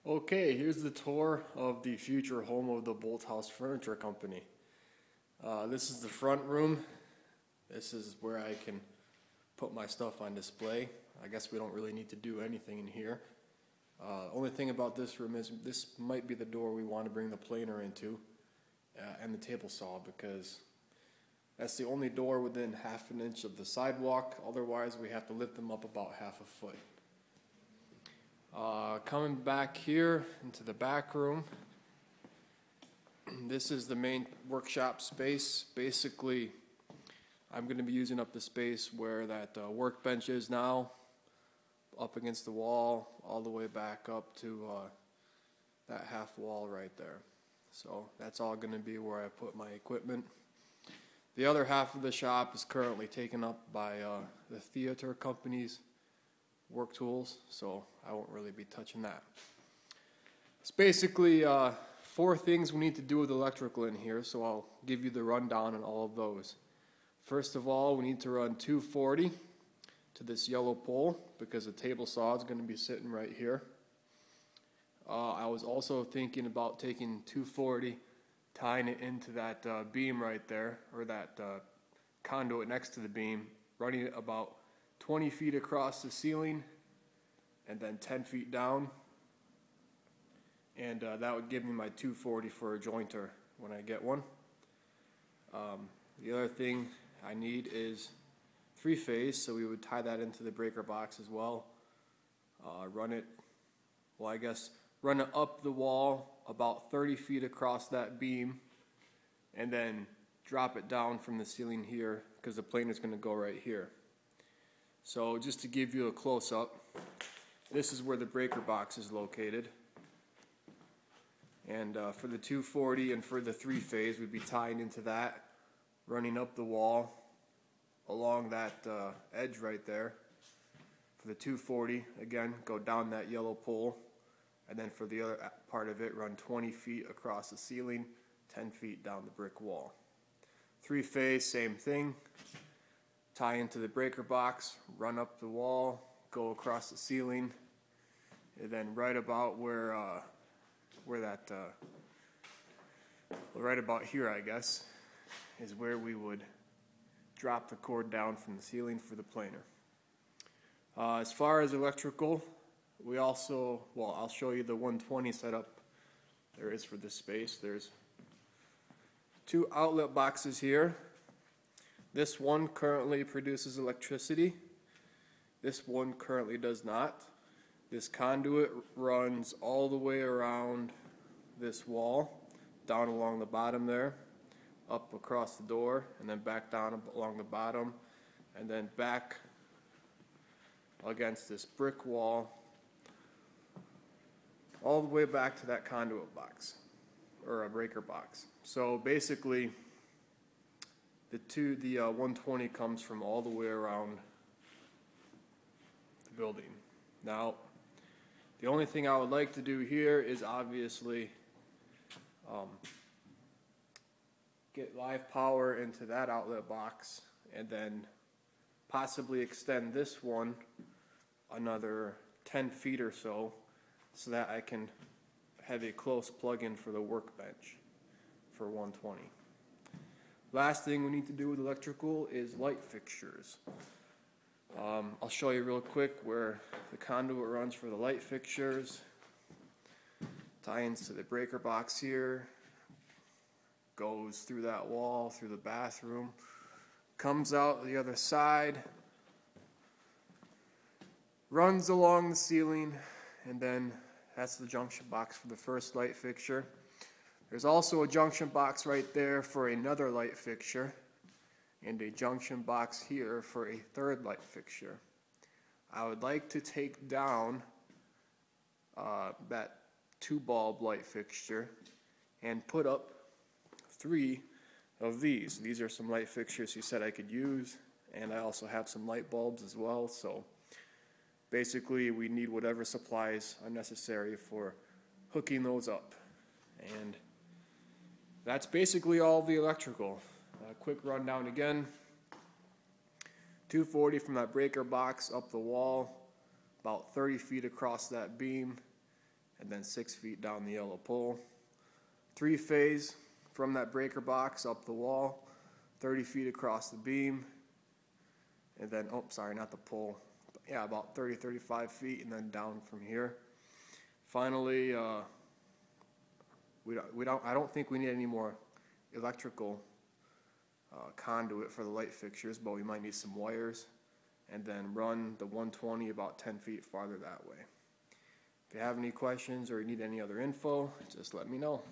Okay, here's the tour of the future home of the Bolthouse Furniture Company. This is the front room. This is where I can put my stuff on display. I guess we don't really need to do anything in here. Only thing about this room is this might be the door we want to bring the planer into and the table saw, because that's the only door within half an inch of the sidewalk. Otherwise, we have to lift them up about half a foot. Coming back here into the back room, this is the main workshop space. Basically, I'm going to be using up the space where that workbench is now, up against the wall, all the way back up to that half wall right there. So that's all going to be where I put my equipment. The other half of the shop is currently taken up by the theater company's work tools, so I won't really be touching that. It's basically 4 things we need to do with electrical in here, so I'll give you the rundown on all of those. First of all, we need to run 240 to this yellow pole because the table saw is going to be sitting right here. I was also thinking about taking 240, tying it into that beam right there, or that conduit next to the beam, running it about 20 feet across the ceiling and then 10 feet down, and that would give me my 240 for a jointer when I get one. The other thing I need is 3-phase, so we would tie that into the breaker box as well. Run it up the wall about 30 feet across that beam, and then drop it down from the ceiling here, because the planer is going to go right here. So just to give you a close-up, this is where the breaker box is located. And for the 240 and for the 3-phase, we'd be tying into that, running up the wall along that edge right there. For the 240, again, go down that yellow pole, and then for the other part of it, run 20 feet across the ceiling, 10 feet down the brick wall. 3-phase, same thing. Tie into the breaker box, run up the wall, go across the ceiling, and then right about right about here, I guess, is where we would drop the cord down from the ceiling for the planer. As far as electrical, we also, I'll show you the 120 setup there is for this space. There's 2 outlet boxes here. This one currently produces electricity. This one currently does not. This conduit runs all the way around this wall, down along the bottom there, up across the door, and then back down along the bottom, and then back against this brick wall, all the way back to that conduit box, or a breaker box. So basically, the 120 comes from all the way around the building. Now, the only thing I would like to do here is obviously get live power into that outlet box, and then possibly extend this one another 10 feet or so that I can have a close plug-in for the workbench for 120. Last thing we need to do with electrical is light fixtures. I'll show you real quick where the conduit runs for the light fixtures. Tie-ins to the breaker box here, goes through that wall, through the bathroom, comes out the other side, runs along the ceiling, and then that's the junction box for the first light fixture. There's also a junction box right there for another light fixture, and a junction box here for a third light fixture. I would like to take down that 2-bulb light fixture and put up 3 of these. These are some light fixtures he said I could use, and I also have some light bulbs as well. So basically, we need whatever supplies are necessary for hooking those up. And that's basically all the electrical. Quick rundown again. 240 from that breaker box up the wall, about 30 feet across that beam, and then 6 feet down the yellow pole. 3-phase from that breaker box up the wall, 30 feet across the beam, and then, oh, sorry, not the pole. Yeah, about 35 feet, and then down from here. Finally, I don't think we need any more electrical conduit for the light fixtures, but we might need some wires, and then run the 120 about 10 feet farther that way. If you have any questions or you need any other info, just let me know.